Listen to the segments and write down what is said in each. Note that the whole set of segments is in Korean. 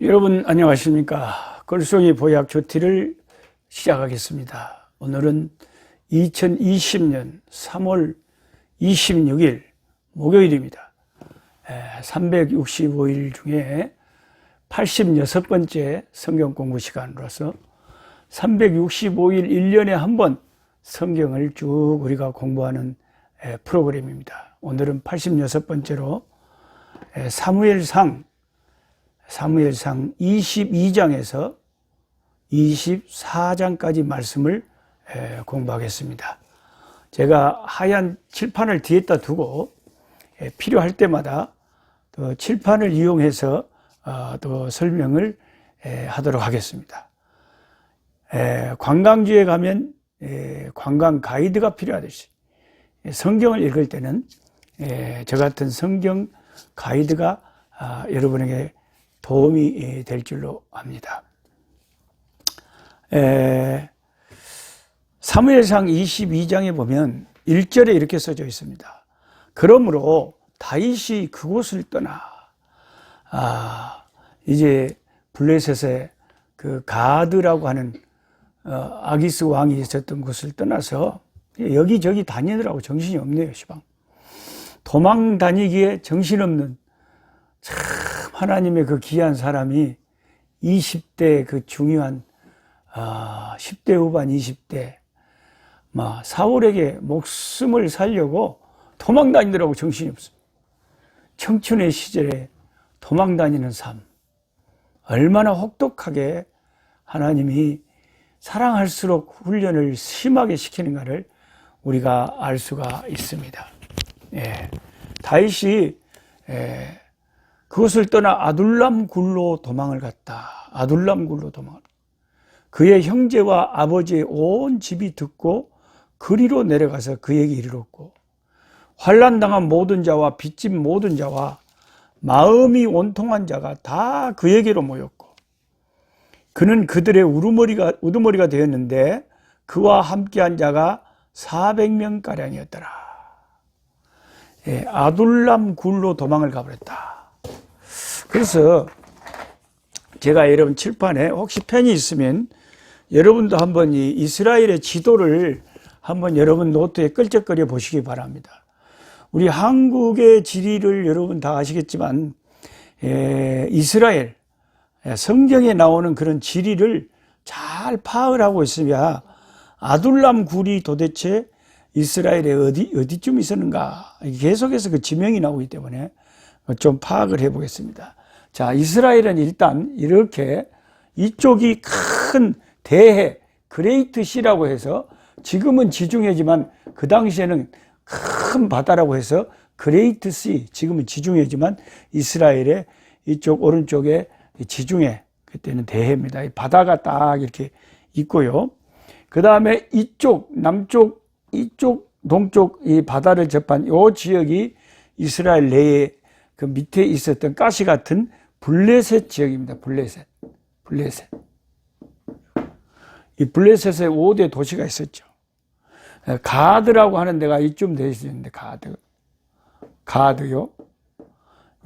여러분 안녕하십니까. 글송이 보약 조티를 시작하겠습니다. 오늘은 2020년 3월 26일 목요일입니다. 365일 중에 86번째 성경 공부 시간으로서 365일 1년에 한 번 성경을 쭉 우리가 공부하는 프로그램입니다. 오늘은 86번째로 사무엘상 22장에서 24장까지 말씀을 공부하겠습니다. 제가 하얀 칠판을 뒤에다 두고 필요할 때마다 또 칠판을 이용해서 또 설명을 하도록 하겠습니다. 관광지에 가면 관광 가이드가 필요하듯이 성경을 읽을 때는 저 같은 성경 가이드가 여러분에게 도움이 될 줄로 압니다. 사무엘상 22장에 보면 1절에 이렇게 써져 있습니다. 그러므로 다윗이 그곳을 떠나 이제 블레셋의 그 가드라고 하는 아기스 왕이 있었던 곳을 떠나서 여기저기 다니느라고 정신이 없네요. 시방 도망 다니기에 정신없는 참 하나님의 그 귀한 사람이 20대 그 중요한 10대 후반 20대 사울에게 목숨을 살려고 도망 다니느라고 정신이 없습니다. 청춘의 시절에 도망 다니는 삶, 얼마나 혹독하게 하나님이 사랑할수록 훈련을 심하게 시키는가를 우리가 알 수가 있습니다. 다윗이 그것을 떠나 아둘람 굴로 도망을 갔다. 아둘람 굴로 도망을. 그의 형제와 아버지의 온 집이 듣고 그리로 내려가서 그에게 이르렀고, 환난당한 모든 자와 빚진 모든 자와 마음이 원통한 자가 다 그에게로 모였고, 그는 그들의 우두머리가 되었는데 그와 함께한 자가 400명가량이었더라. 아둘람 굴로 도망을 가버렸다. 그래서 제가 여러분 칠판에 혹시 펜이 있으면 여러분도 한번 이 이스라엘의 지도를 한번 여러분 노트에 끌적거려 보시기 바랍니다. 우리 한국의 지리를 여러분 다 아시겠지만 이스라엘 성경에 나오는 그런 지리를 잘 파악을 하고 있으면 아둘람 굴이 도대체 이스라엘에 어디쯤 있었는가 계속해서 그 지명이 나오기 때문에 좀 파악을 해 보겠습니다. 자, 이스라엘은 일단 이렇게 이쪽이 큰 대해 그레이트 시라고 해서 지금은 지중해지만 그 당시에는 큰 바다라고 해서 그레이트 시, 지금은 지중해지만 이스라엘의 이쪽 오른쪽에 지중해, 그때는 대해입니다. 이 바다가 딱 이렇게 있고요. 그 다음에 이쪽 남쪽, 이쪽 동쪽 이 바다를 접한 이 지역이 이스라엘 내에 그 밑에 있었던 가시 같은 블레셋 지역입니다. 블레셋. 이 블레셋에 5대 도시가 있었죠. 가드라고 하는 데가 이쯤 되어 있는데, 가드요.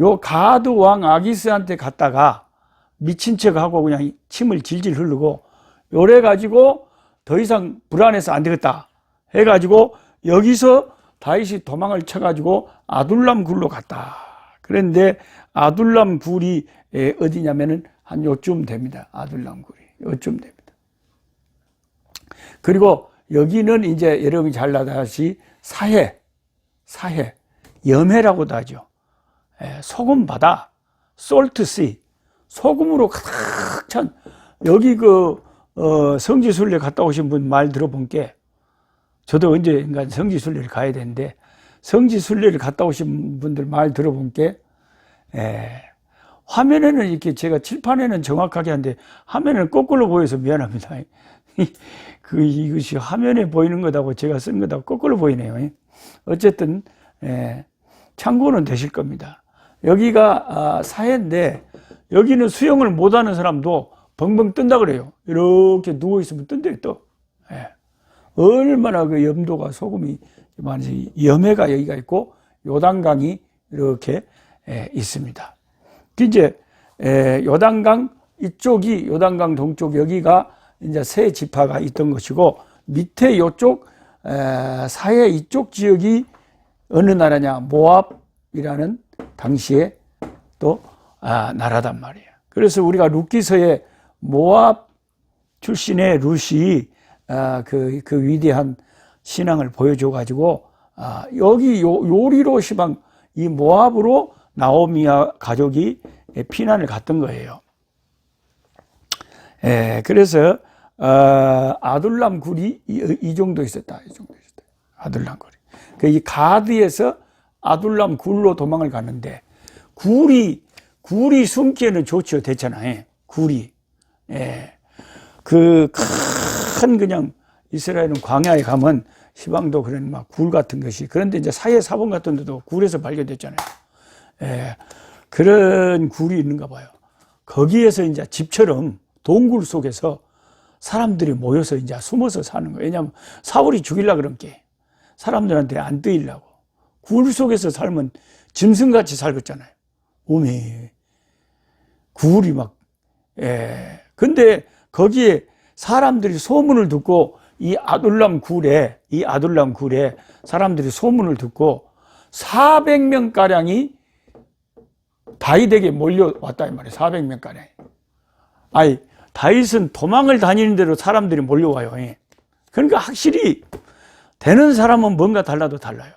요 가드 왕 아기스한테 갔다가 미친 척하고 그냥 침을 질질 흐르고, 요래 가지고 더 이상 불안해서 안 되겠다 해가지고 여기서 다윗이 도망을 쳐가지고 아둘람 굴로 갔다. 그런데 아둘람 굴이 어디냐면은 한 요쯤 됩니다. 아둘람 굴이 요쯤 됩니다. 그리고 여기는 이제 여러분이 잘 아다시피 사해, 염해라고도 하죠. 소금 바다, 솔트씨, 소금으로 가득 찬. 여기 성지순례 갔다 오신 분 말 들어본 게, 저도 언젠가 성지순례를 가야 되는데, 성지순례를 갔다 오신 분들 말 들어본 게, 화면에는 이렇게 제가 칠판에는 정확하게 한데 화면에는 거꾸로 보여서 미안합니다. 이것이 화면에 보이는 것하고 제가 쓴 것하고 거꾸로 보이네요. 어쨌든 참고는 되실 겁니다. 여기가 사해인데 여기는 수영을 못하는 사람도 벙벙 뜬다 그래요. 이렇게 누워 있으면 뜬대요 또. 얼마나 그 염도가 소금이 많이, 염해가 여기가 있고 요단강이 이렇게 있습니다. 이제 요단강 이쪽이 요단강 동쪽 여기가 이제 세 지파가 있던 것이고 밑에 요쪽 사해 이쪽 지역이 어느 나라냐 모압이라는 당시에 또 나라단 말이에요. 그래서 우리가 룻기서에 모압 출신의 룻이 그 위대한 신앙을 보여줘 가지고 여기 요리로 시방 이 모압으로 나오미와 가족이 피난을 갔던 거예요. 그래서 아둘람 굴이 이 정도 있었다. 이 정도 있었다. 아둘람 굴이. 이 가드에서 아둘람 굴로 도망을 갔는데 굴이 숨기에는 좋죠. 됐잖아요. 굴이. 그 큰 그냥 이스라엘은 광야에 가면 시방도 그런 막 굴 같은 것이 그런데 이제 사해 사본 같은 데도 굴에서 발견됐잖아요. 그런 굴이 있는가 봐요. 거기에서 이제 집처럼 동굴 속에서 사람들이 모여서 이제 숨어서 사는 거예요. 왜냐하면 사울이 죽이려고 그런 게 사람들한테 안 뜨이려고. 굴 속에서 살면 짐승같이 살겠잖아요. 오메. 굴이 막, 근데 거기에 사람들이 소문을 듣고 이 아둘람 굴에 사람들이 소문을 듣고 400명가량이 다윗에게 몰려왔다 이 말이에요. 400명가량이. 아니, 다윗은 도망을 다니는 대로 사람들이 몰려와요. 그러니까 확실히 되는 사람은 뭔가 달라도 달라요.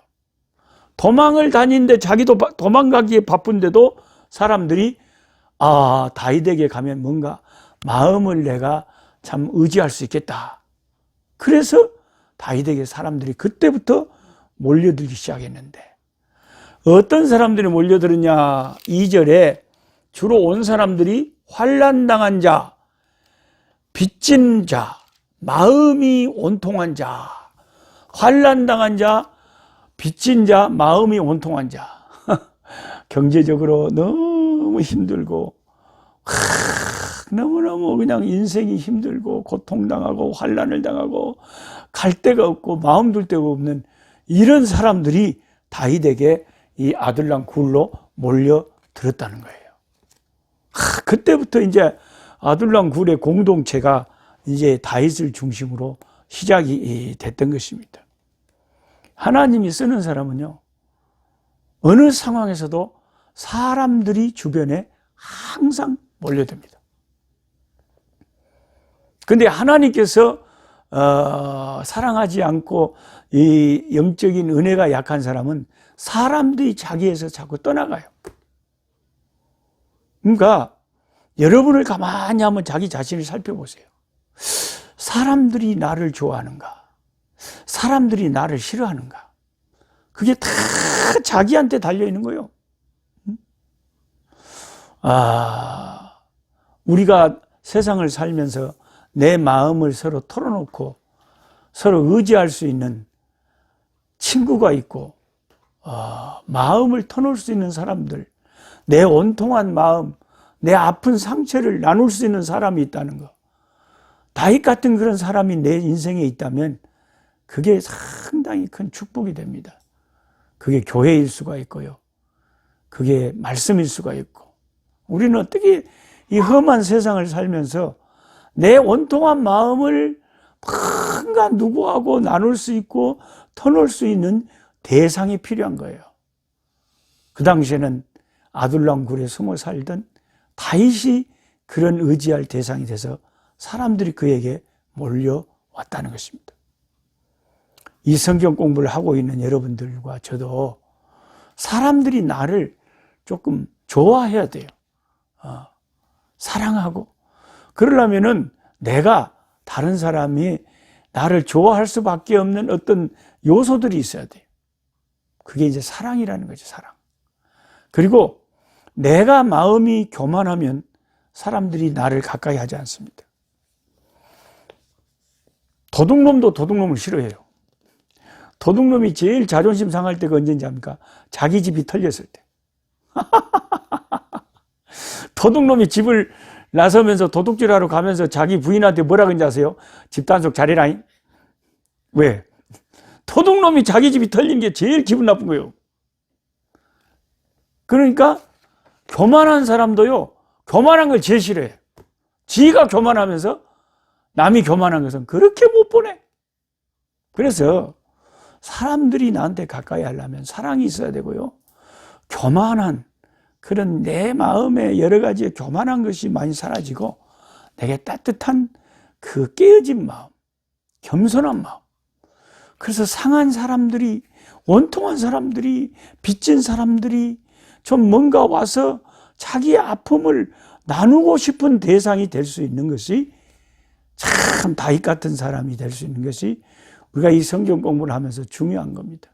도망을 다니는데 자기도 도망가기에 바쁜데도 사람들이 다윗에게 가면 뭔가 마음을 내가 참 의지할 수 있겠다. 그래서 다윗에게 사람들이 그때부터 몰려들기 시작했는데 어떤 사람들이 몰려들었냐. 2절에 주로 온 사람들이 환난당한 자, 빚진 자, 마음이 온통한 자, 환난당한 자, 빚진 자, 마음이 온통한 자. 경제적으로 너무 힘들고 너무너무 그냥 인생이 힘들고 고통당하고 환난을 당하고 갈 데가 없고 마음 둘 데가 없는 이런 사람들이 다윗에게 이 아둘람 굴로 몰려들었다는 거예요. 그때부터 이제 아둘람 굴의 공동체가 이제 다윗을 중심으로 시작이 됐던 것입니다. 하나님이 쓰는 사람은요, 어느 상황에서도 사람들이 주변에 항상 몰려듭니다. 근데 하나님께서 사랑하지 않고 이 영적인 은혜가 약한 사람은 사람들이 자기에서 자꾸 떠나가요. 그러니까 여러분을 가만히 한번 자기 자신을 살펴보세요. 사람들이 나를 좋아하는가? 사람들이 나를 싫어하는가? 그게 다 자기한테 달려있는 거예요. 우리가 세상을 살면서 내 마음을 서로 털어놓고 서로 의지할 수 있는 친구가 있고 마음을 터놓을 수 있는 사람들, 내 온통한 마음, 내 아픈 상처를 나눌 수 있는 사람이 있다는 거. 다윗 같은 그런 사람이 내 인생에 있다면 그게 상당히 큰 축복이 됩니다. 그게 교회일 수가 있고요. 그게 말씀일 수가 있고. 우리는 어떻게 이 험한 세상을 살면서 내 온통한 마음을 뭔가 누구하고 나눌 수 있고 터놓을 수 있는 대상이 필요한 거예요. 그 당시에는 아둘람 굴에 숨어 살던 다윗이 그런 의지할 대상이 돼서 사람들이 그에게 몰려왔다는 것입니다. 이 성경 공부를 하고 있는 여러분들과 저도 사람들이 나를 조금 좋아해야 돼요. 사랑하고. 그러려면은 내가 다른 사람이 나를 좋아할 수밖에 없는 어떤 요소들이 있어야 돼요. 그게 이제 사랑이라는 거죠, 사랑. 그리고 내가 마음이 교만하면 사람들이 나를 가까이 하지 않습니다. 도둑놈도 도둑놈을 싫어해요. 도둑놈이 제일 자존심 상할 때가 언제인지 압니까? 자기 집이 털렸을 때. 도둑놈이 집을 나서면서 도둑질하러 가면서 자기 부인한테 뭐라 그런지 아세요? 집 단속 잘해라잉. 왜? 도둑놈이 자기 집이 털린 게 제일 기분 나쁜 거예요. 그러니까 교만한 사람도요, 교만한 걸 제일 싫어해. 지가 교만하면서 남이 교만한 것은 그렇게 못 보내. 그래서 사람들이 나한테 가까이 하려면 사랑이 있어야 되고요. 교만한 그런 내 마음에 여러 가지 교만한 것이 많이 사라지고 내게 따뜻한 그 깨어진 마음, 겸손한 마음. 그래서 상한 사람들이, 원통한 사람들이, 빚진 사람들이 좀 뭔가 와서 자기의 아픔을 나누고 싶은 대상이 될 수 있는 것이 참 다윗 같은 사람이 될 수 있는 것이 우리가 이 성경 공부를 하면서 중요한 겁니다.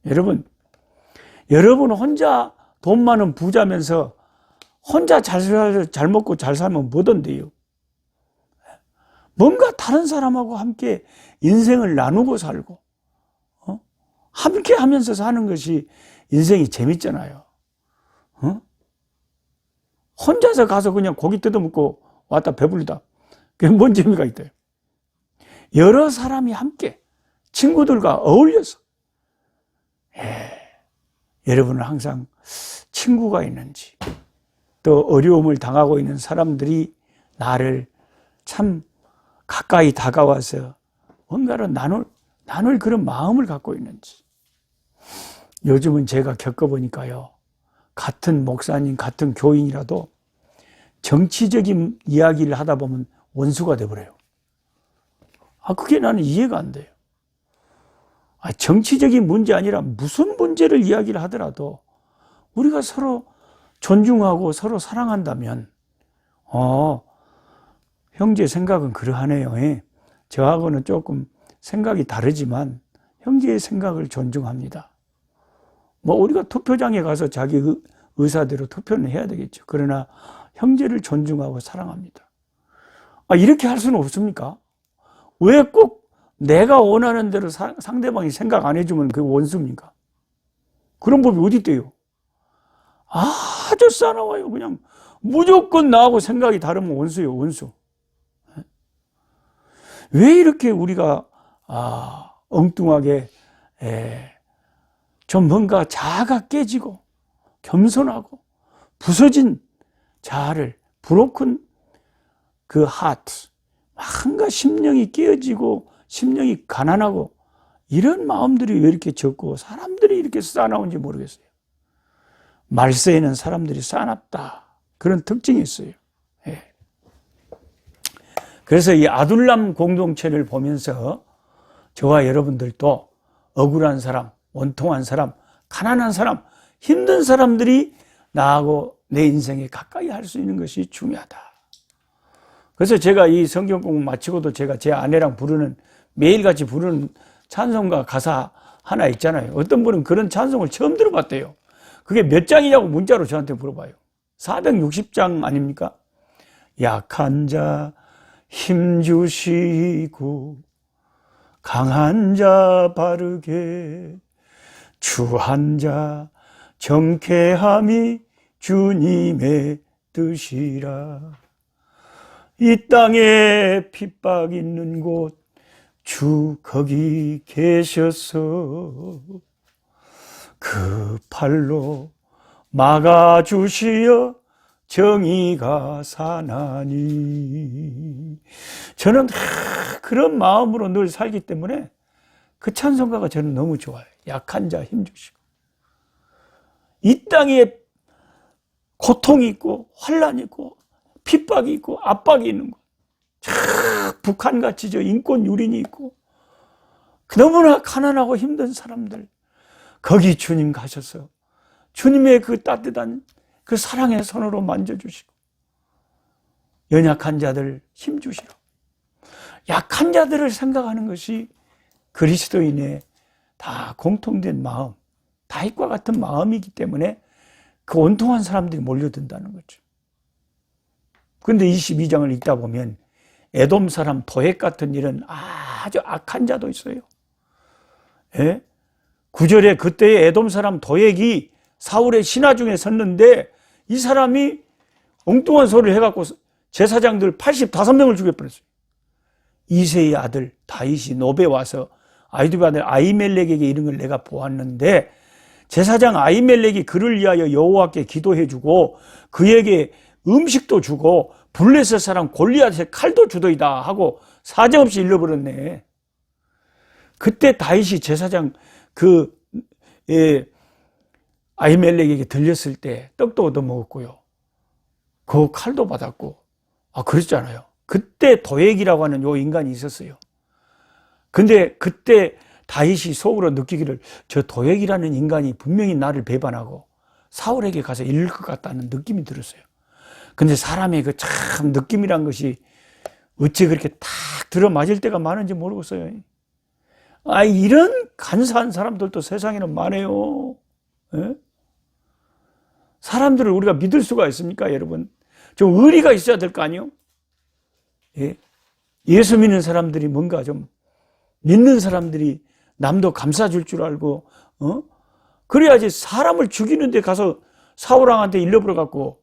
여러분 혼자 돈 많은 부자면서 혼자 잘 먹고 잘 살면 뭐던데요? 뭔가 다른 사람하고 함께 인생을 나누고 살고 함께 하면서 사는 것이 인생이 재밌잖아요. 혼자서 가서 그냥 고기 뜯어먹고 왔다 배불리다. 그게 뭔 재미가 있대요? 여러 사람이 함께 친구들과 어울려서 여러분은 항상 친구가 있는지 또 어려움을 당하고 있는 사람들이 나를 참 가까이 다가와서 뭔가를 나눌 그런 마음을 갖고 있는지. 요즘은 제가 겪어보니까요, 같은 목사님, 같은 교인이라도 정치적인 이야기를 하다 보면 원수가 돼버려요. 그게 나는 이해가 안 돼요. 정치적인 문제 아니라 무슨 문제를 이야기를 하더라도 우리가 서로 존중하고 서로 사랑한다면, 형제 생각은 그러하네요. 저하고는 조금 생각이 다르지만 형제의 생각을 존중합니다. 우리가 투표장에 가서 자기 의사대로 투표는 해야 되겠죠. 그러나 형제를 존중하고 사랑합니다. 이렇게 할 수는 없습니까? 왜 꼭 내가 원하는 대로 상대방이 생각 안 해주면 그게 원수입니까? 그런 법이 어디 있대요? 아주 싸나워요. 그냥 무조건 나하고 생각이 다르면 원수예요, 원수. 왜 이렇게 우리가 엉뚱하게 좀 뭔가 자아가 깨지고 겸손하고 부서진 자아를 브로큰 그 하트, 뭔가 심령이 깨어지고 심령이 가난하고 이런 마음들이 왜 이렇게 적고 사람들이 이렇게 싸나운지 모르겠어요. 말세에는 사람들이 싸납다, 그런 특징이 있어요. 그래서 이 아둘람 공동체를 보면서 저와 여러분들도 억울한 사람, 원통한 사람, 가난한 사람, 힘든 사람들이 나하고 내 인생에 가까이 할 수 있는 것이 중요하다. 그래서 제가 이 성경 공부 마치고도 제가 제 아내랑 매일같이 부르는 찬송가 가사 하나 있잖아요. 어떤 분은 그런 찬송을 처음 들어봤대요. 그게 몇 장이냐고 문자로 저한테 물어봐요. 460장 아닙니까? 약한 자 힘주시고 강한 자 바르게 추한 자 정쾌함이 주님의 뜻이라. 이 땅에 핍박 있는 곳 주 거기 계셔서 그 팔로 막아주시어 정의가 사나니. 저는 그런 마음으로 늘 살기 때문에 그 찬송가가 저는 너무 좋아요. 약한 자 힘주시고. 이 땅에 고통이 있고 환란이 있고 핍박이 있고 압박이 있는 곳, 북한같이 저 인권 유린이 있고 너무나 가난하고 힘든 사람들, 거기 주님 가셔서 주님의 그 따뜻한 그 사랑의 손으로 만져주시고 연약한 자들 힘주시라. 약한 자들을 생각하는 것이 그리스도인의 다 공통된 마음, 다윗과 같은 마음이기 때문에 그 온통한 사람들이 몰려든다는 거죠. 그런데 22장을 읽다 보면 에돔 사람 도액 같은 이런 아주 악한 자도 있어요. 9절에 그때의 에돔 사람 도액이 사울의 신하 중에 섰는데 이 사람이 엉뚱한 소리를 해갖고 제사장들 85명을 죽여버렸어요. 이새의 아들 다윗이 노베 와서 아이두베 아들 아히멜렉에게 이런 걸 내가 보았는데 제사장 아히멜렉이 그를 위하여 여호와께 기도해주고 그에게 음식도 주고 블레셋 사람 골리앗의 칼도 주더이다 하고 사정없이 잃어버렸네. 그때 다윗이 제사장 아히멜렉에게 들렸을 때 떡도 얻어먹었고요. 그 칼도 받았고, 그랬잖아요. 그때 도액이라고 하는 요 인간이 있었어요. 근데 그때 다윗이 속으로 느끼기를 저 도액이라는 인간이 분명히 나를 배반하고 사울에게 가서 잃을 것 같다는 느낌이 들었어요. 근데 사람의 그 참 느낌이란 것이 어째 그렇게 탁 들어맞을 때가 많은지 모르겠어요. 이런 간사한 사람들도 세상에는 많아요. 예? 사람들을 우리가 믿을 수가 있습니까, 여러분? 좀 의리가 있어야 될 거 아니에요? 예? 예수 믿는 사람들이 뭔가 좀 믿는 사람들이 남도 감싸줄 줄 알고, 그래야지. 사람을 죽이는데 가서 사울왕한테 일러버려갖고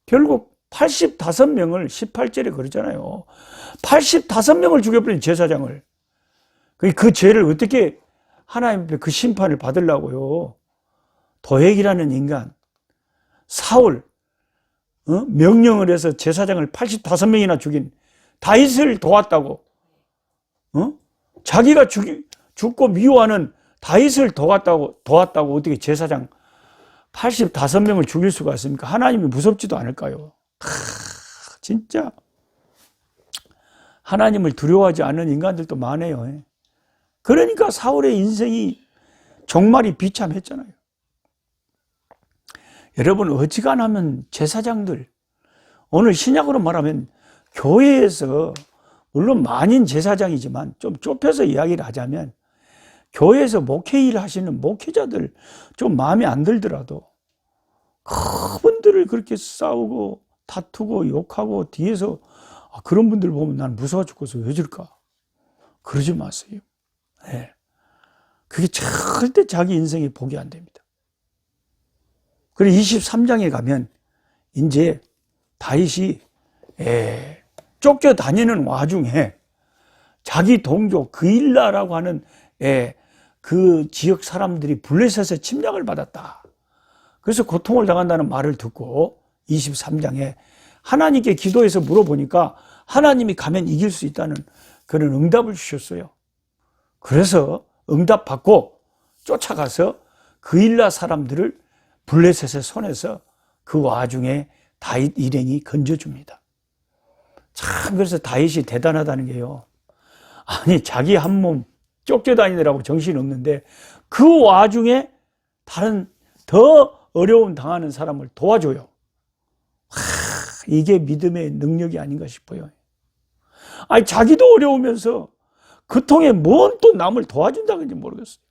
결국 85명을 18절에 그러잖아요. 85명을 죽여버린 제사장을. 그 죄를 어떻게 하나님 앞에 그 심판을 받으려고요. 도액이라는 인간, 사울, 명령을 해서 제사장을 85명이나 죽인 다윗을 도왔다고, 자기가 죽고 미워하는 다윗을 도왔다고 어떻게 제사장 85명을 죽일 수가 있습니까? 하나님이 무섭지도 않을까요? 진짜 하나님을 두려워하지 않는 인간들도 많아요. 그러니까 사울의 인생이 종말이 비참했잖아요. 여러분, 어지간하면 제사장들, 오늘 신약으로 말하면 교회에서, 물론 만인 제사장이지만 좀 좁혀서 이야기를 하자면 교회에서 목회 일 하시는 목회자들 좀 마음에 안 들더라도 그분들을 그렇게 싸우고 다투고 욕하고 뒤에서 그런 분들 보면 난 무서워 죽겠어. 왜 저럴까? 그러지 마세요. 네. 그게 절대 자기 인생에 복이 안 됩니다. 그리고 23장에 가면 이제 다윗이 쫓겨다니는 와중에 자기 동족 그일라라고 하는 그 지역 사람들이 블레셋의 침략을 받았다. 그래서 고통을 당한다는 말을 듣고 23장에 하나님께 기도해서 물어보니까 하나님이 가면 이길 수 있다는 그런 응답을 주셨어요. 그래서 응답 받고 쫓아가서 그일라 사람들을 블레셋의 손에서 그 와중에 다윗 일행이 건져줍니다. 참, 그래서 다윗이 대단하다는 게요. 아니, 자기 한 몸 쫓겨다니느라고 정신이 없는데 그 와중에 다른 더 어려움 당하는 사람을 도와줘요. 이게 믿음의 능력이 아닌가 싶어요. 아니, 자기도 어려우면서 그 통에 뭔 또 남을 도와준다는지 모르겠어요.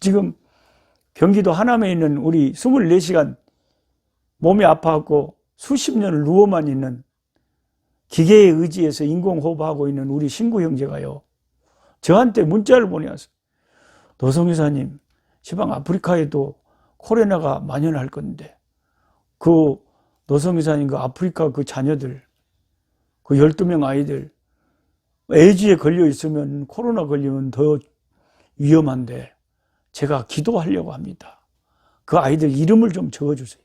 지금 경기도 하남에 있는 우리 24시간 몸이 아파갖고 수십 년을 누워만 있는 기계에 의지해서 인공호흡하고 있는 우리 신구 형제가요, 저한테 문자를 보내왔어요. 노성교사님, 시방 아프리카에도 코로나가 만연할 건데 그 노성교사님 그 아프리카 그 자녀들, 그 12명 아이들 에이즈에 걸려 있으면 코로나 걸리면 더 위험한데 제가 기도하려고 합니다. 그 아이들 이름을 좀 적어주세요.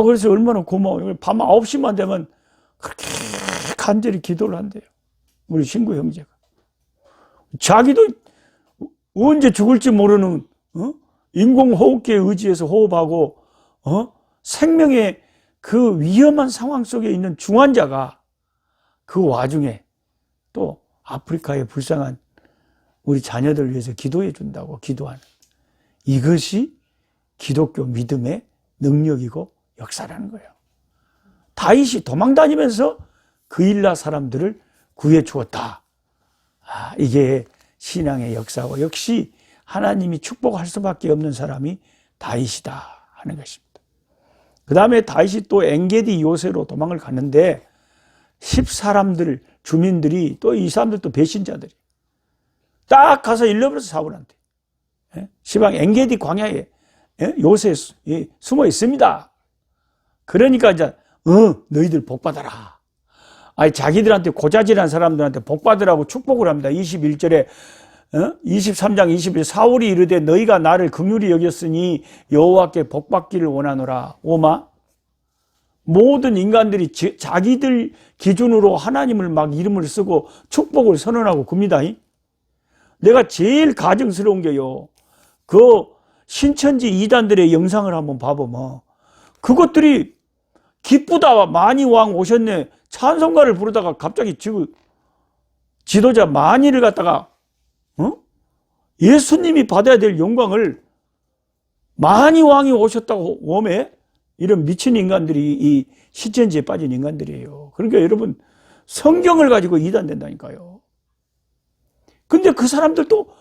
그래서 얼마나 고마워요. 밤 9시만 되면 그렇게 간절히 기도를 한대요. 우리 신구 형제가. 자기도 언제 죽을지 모르는 인공호흡기에 의지해서 호흡하고 생명의 그 위험한 상황 속에 있는 중환자가 그 와중에 또 아프리카의 불쌍한 우리 자녀들을 위해서 기도해 준다고 기도하는, 이것이 기독교 믿음의 능력이고 역사라는 거예요. 다윗이 도망다니면서 그일라 사람들을 구해 주었다. 이게 신앙의 역사고 역시 하나님이 축복할 수밖에 없는 사람이 다윗이다 하는 것입니다. 그 다음에 다윗이 또 엔게디 요새로 도망을 갔는데 10사람들 주민들이 또 이 사람들도 배신자들이 딱 가서 일러버려서 사울한테 시방 엔게디 광야에 요새 숨어 있습니다. 그러니까 이제 너희들 복 받아라. 아니, 자기들한테 고자질한 사람들한테 복 받으라고 축복을 합니다. 21절에 23장 21절 사울이 이르되 너희가 나를 긍휼히 여겼으니 여호와께 복 받기를 원하노라. 오마 모든 인간들이 자기들 기준으로 하나님을 막 이름을 쓰고 축복을 선언하고 굽니다. 내가 제일 가증스러운 게요, 그 신천지 이단들의 영상을 한번 봐보면 그것들이 기쁘다 만이 왕 오셨네 찬송가를 부르다가 갑자기 지도자 만이를 갖다가 예수님이 받아야 될 영광을 만이 왕이 오셨다고 웜에 이런 미친 인간들이 이 신천지에 빠진 인간들이에요. 그러니까 여러분 성경을 가지고 이단된다니까요. 근데 그 사람들도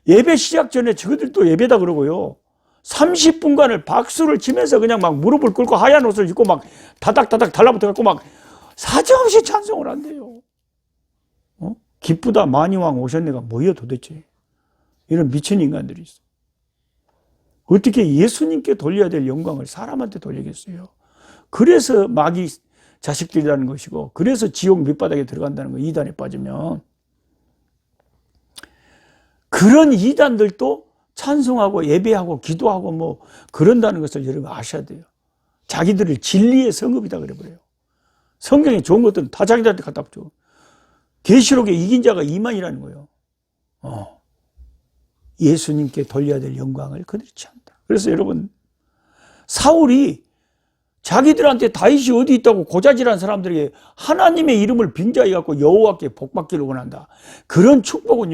예배 시작 전에 저들도 예배다 그러고요, 30분간을 박수를 치면서 그냥 막 무릎을 꿇고 하얀 옷을 입고 막 다닥다닥 달라붙어 갖고 막 사정없이 찬송을 한대요. 기쁘다 만이왕 오셨네가 뭐예요 도대체. 이런 미친 인간들이 있어. 어떻게 예수님께 돌려야 될 영광을 사람한테 돌리겠어요. 그래서 마귀 자식들이라는 것이고, 그래서 지옥 밑바닥에 들어간다는 거, 이단에 빠지면. 그런 이단들도 찬송하고 예배하고 기도하고 뭐 그런다는 것을 여러분 아셔야 돼요. 자기들을 진리의 성읍이다 그래버려요. 성경에 좋은 것들은 다 자기들한테 갖다 붙여. 계시록에 이긴 자가 이만이라는 거예요. 예수님께 돌려야 될 영광을 그들이 취한다. 그래서 여러분, 사울이 자기들한테 다윗이 어디 있다고 고자질한 사람들에게 하나님의 이름을 빙자해 갖고 여호와께 복받기를 원한다. 그런 축복은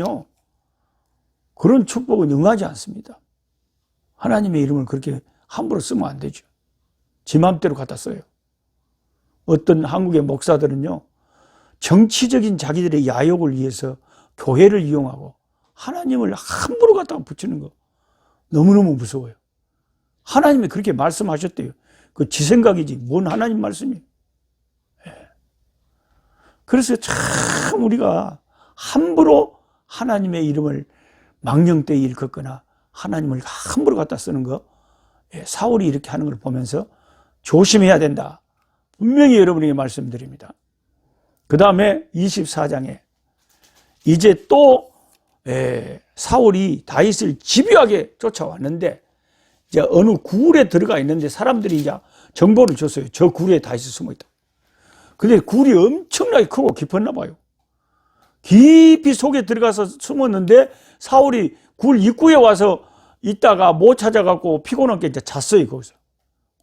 응하지 않습니다. 하나님의 이름을 그렇게 함부로 쓰면 안 되죠. 지 맘대로 갖다 써요. 어떤 한국의 목사들은요, 정치적인 자기들의 야욕을 위해서 교회를 이용하고 하나님을 함부로 갖다가 붙이는 거 너무너무 무서워요. 하나님이 그렇게 말씀하셨대요. 그 지 생각이지 뭔 하나님 말씀이에요. 그래서 참 우리가 함부로 하나님의 이름을 망령되이 일컫거나 하나님을 함부로 갖다 쓰는 거, 사울이 이렇게 하는 걸 보면서 조심해야 된다. 분명히 여러분에게 말씀드립니다. 그 다음에 24장에 이제 또 사울이 다윗을 집요하게 쫓아왔는데, 이제 어느 굴에 들어가 있는데 사람들이 이제 정보를 줬어요. 저 굴에 다윗이 숨어 있다. 근데 굴이 엄청나게 크고 깊었나 봐요. 깊이 속에 들어가서 숨었는데 사울이 굴 입구에 와서 있다가 못 찾아갖고 피곤하게 이제 잤어요. 거기서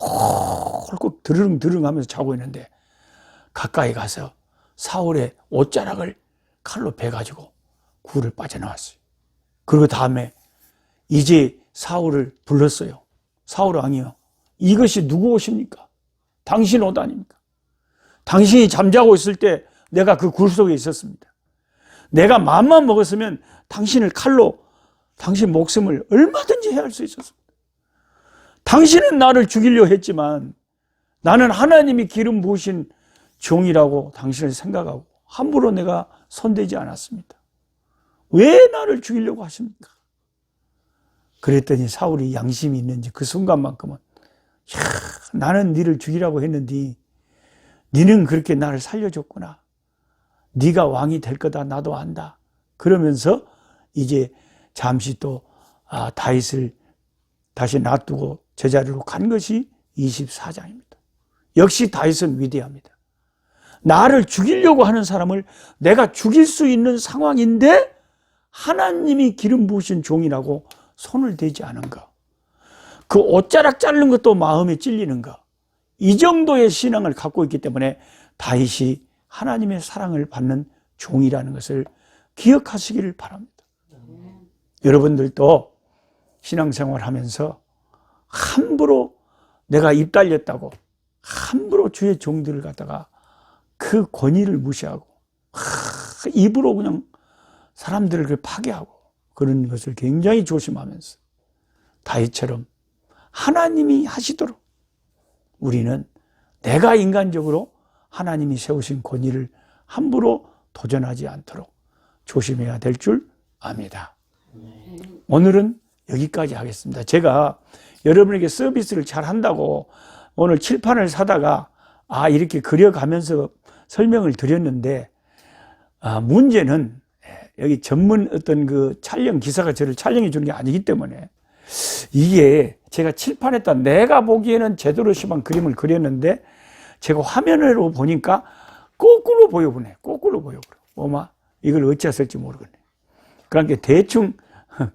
헐꺽 드릉드릉 하면서 자고 있는데 가까이 가서 사울의 옷자락을 칼로 베가지고 굴을 빠져나왔어요. 그리고 다음에 이제 사울을 불렀어요. 사울 왕이요, 이것이 누구 옷입니까? 당신 옷 아닙니까? 당신이 잠자고 있을 때 내가 그 굴 속에 있었습니다. 내가 마음만 먹었으면 당신을 칼로 당신 목숨을 얼마든지 해할 수 있었습니다. 당신은 나를 죽이려 했지만 나는 하나님이 기름 부으신 종이라고 당신을 생각하고 함부로 내가 손대지 않았습니다. 왜 나를 죽이려고 하십니까? 그랬더니 사울이 양심이 있는지 그 순간만큼은, 나는 네를 죽이라고 했는데 네는 그렇게 나를 살려줬구나. 네가 왕이 될 거다 나도 안다. 그러면서 이제 잠시 또 다윗을 다시 놔두고 제자리로 간 것이 24장입니다. 역시 다윗은 위대합니다. 나를 죽이려고 하는 사람을 내가 죽일 수 있는 상황인데 하나님이 기름 부으신 종이라고 손을 대지 않은 거, 그 옷자락 자르는 것도 마음에 찔리는 거, 이 정도의 신앙을 갖고 있기 때문에 다윗이 하나님의 사랑을 받는 종이라는 것을 기억하시기를 바랍니다. 여러분들도 신앙생활 하면서 함부로 내가 입 달렸다고 함부로 주의 종들을 갖다가 그 권위를 무시하고 입으로 그냥 사람들을 파괴하고 그런 것을 굉장히 조심하면서 다윗처럼 하나님이 하시도록 우리는 내가 인간적으로 하나님이 세우신 권위를 함부로 도전하지 않도록 조심해야 될 줄 압니다. 오늘은 여기까지 하겠습니다. 제가 여러분에게 서비스를 잘 한다고 오늘 칠판을 사다가 이렇게 그려가면서 설명을 드렸는데, 문제는 여기 전문 어떤 그 촬영 기사가 저를 촬영해 주는 게 아니기 때문에 이게 제가 칠판에다 내가 보기에는 제대로 심한 그림을 그렸는데 제가 화면으로 보니까 거꾸로 보여보네. 거꾸로 보여보네. 어마, 이걸 어찌했을지 모르겠네. 그러니까 대충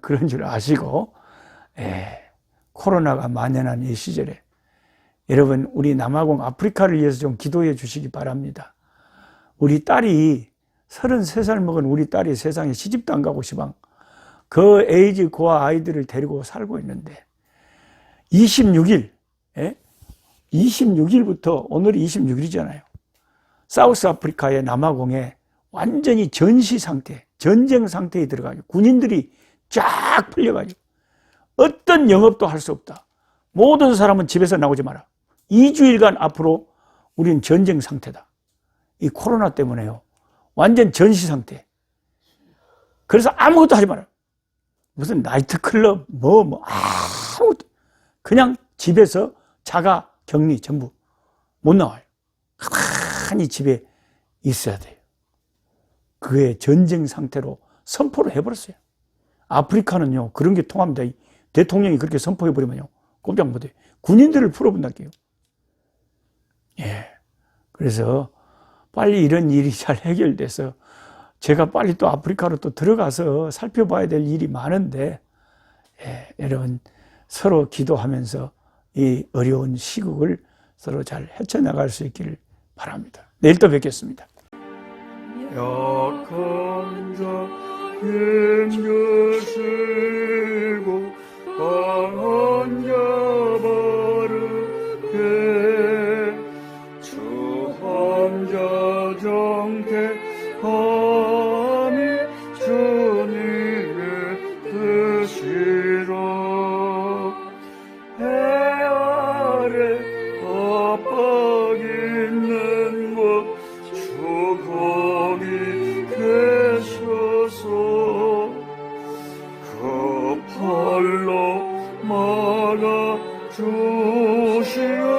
그런 줄 아시고, 코로나가 만연한 이 시절에 여러분, 우리 남아공 아프리카를 위해서 좀 기도해 주시기 바랍니다. 우리 딸이 33살 먹은 우리 딸이 세상에 시집도 안 가고 시방 그 에이즈 고아 아이들을 데리고 살고 있는데 26일, 26일부터 오늘이 26일이잖아요. 사우스 아프리카의 남아공에 완전히 전시 상태, 전쟁 상태에 들어가지고 군인들이 쫙 풀려가지고 어떤 영업도 할 수 없다. 모든 사람은 집에서 나오지 마라. 2주일간 앞으로 우리는 전쟁 상태다. 이 코로나 때문에요. 완전 전시 상태. 그래서 아무것도 하지 마라. 무슨 나이트클럽, 아무것도. 그냥 집에서 자가 격리 전부 못 나와요. 가만히 집에 있어야 돼요. 그의 전쟁 상태로 선포를 해버렸어요. 아프리카는요, 그런 게 통합니다. 대통령이 그렇게 선포해버리면요, 꼼짝 못해요. 군인들을 풀어본다게요. 그래서 빨리 이런 일이 잘 해결돼서 제가 빨리 또 아프리카로 또 들어가서 살펴봐야 될 일이 많은데, 여러분 서로 기도하면서 이 어려운 시국을 서로 잘 헤쳐나갈 수 있기를 바랍니다. 내일 또 뵙겠습니다. 약한 자 힘주시고 강한 자 바르게 주함자 정택함이 주님의 뜻이라. 해 아래 압박 있는 곳 주 거기 계셔서 그 팔로 막아 주시오.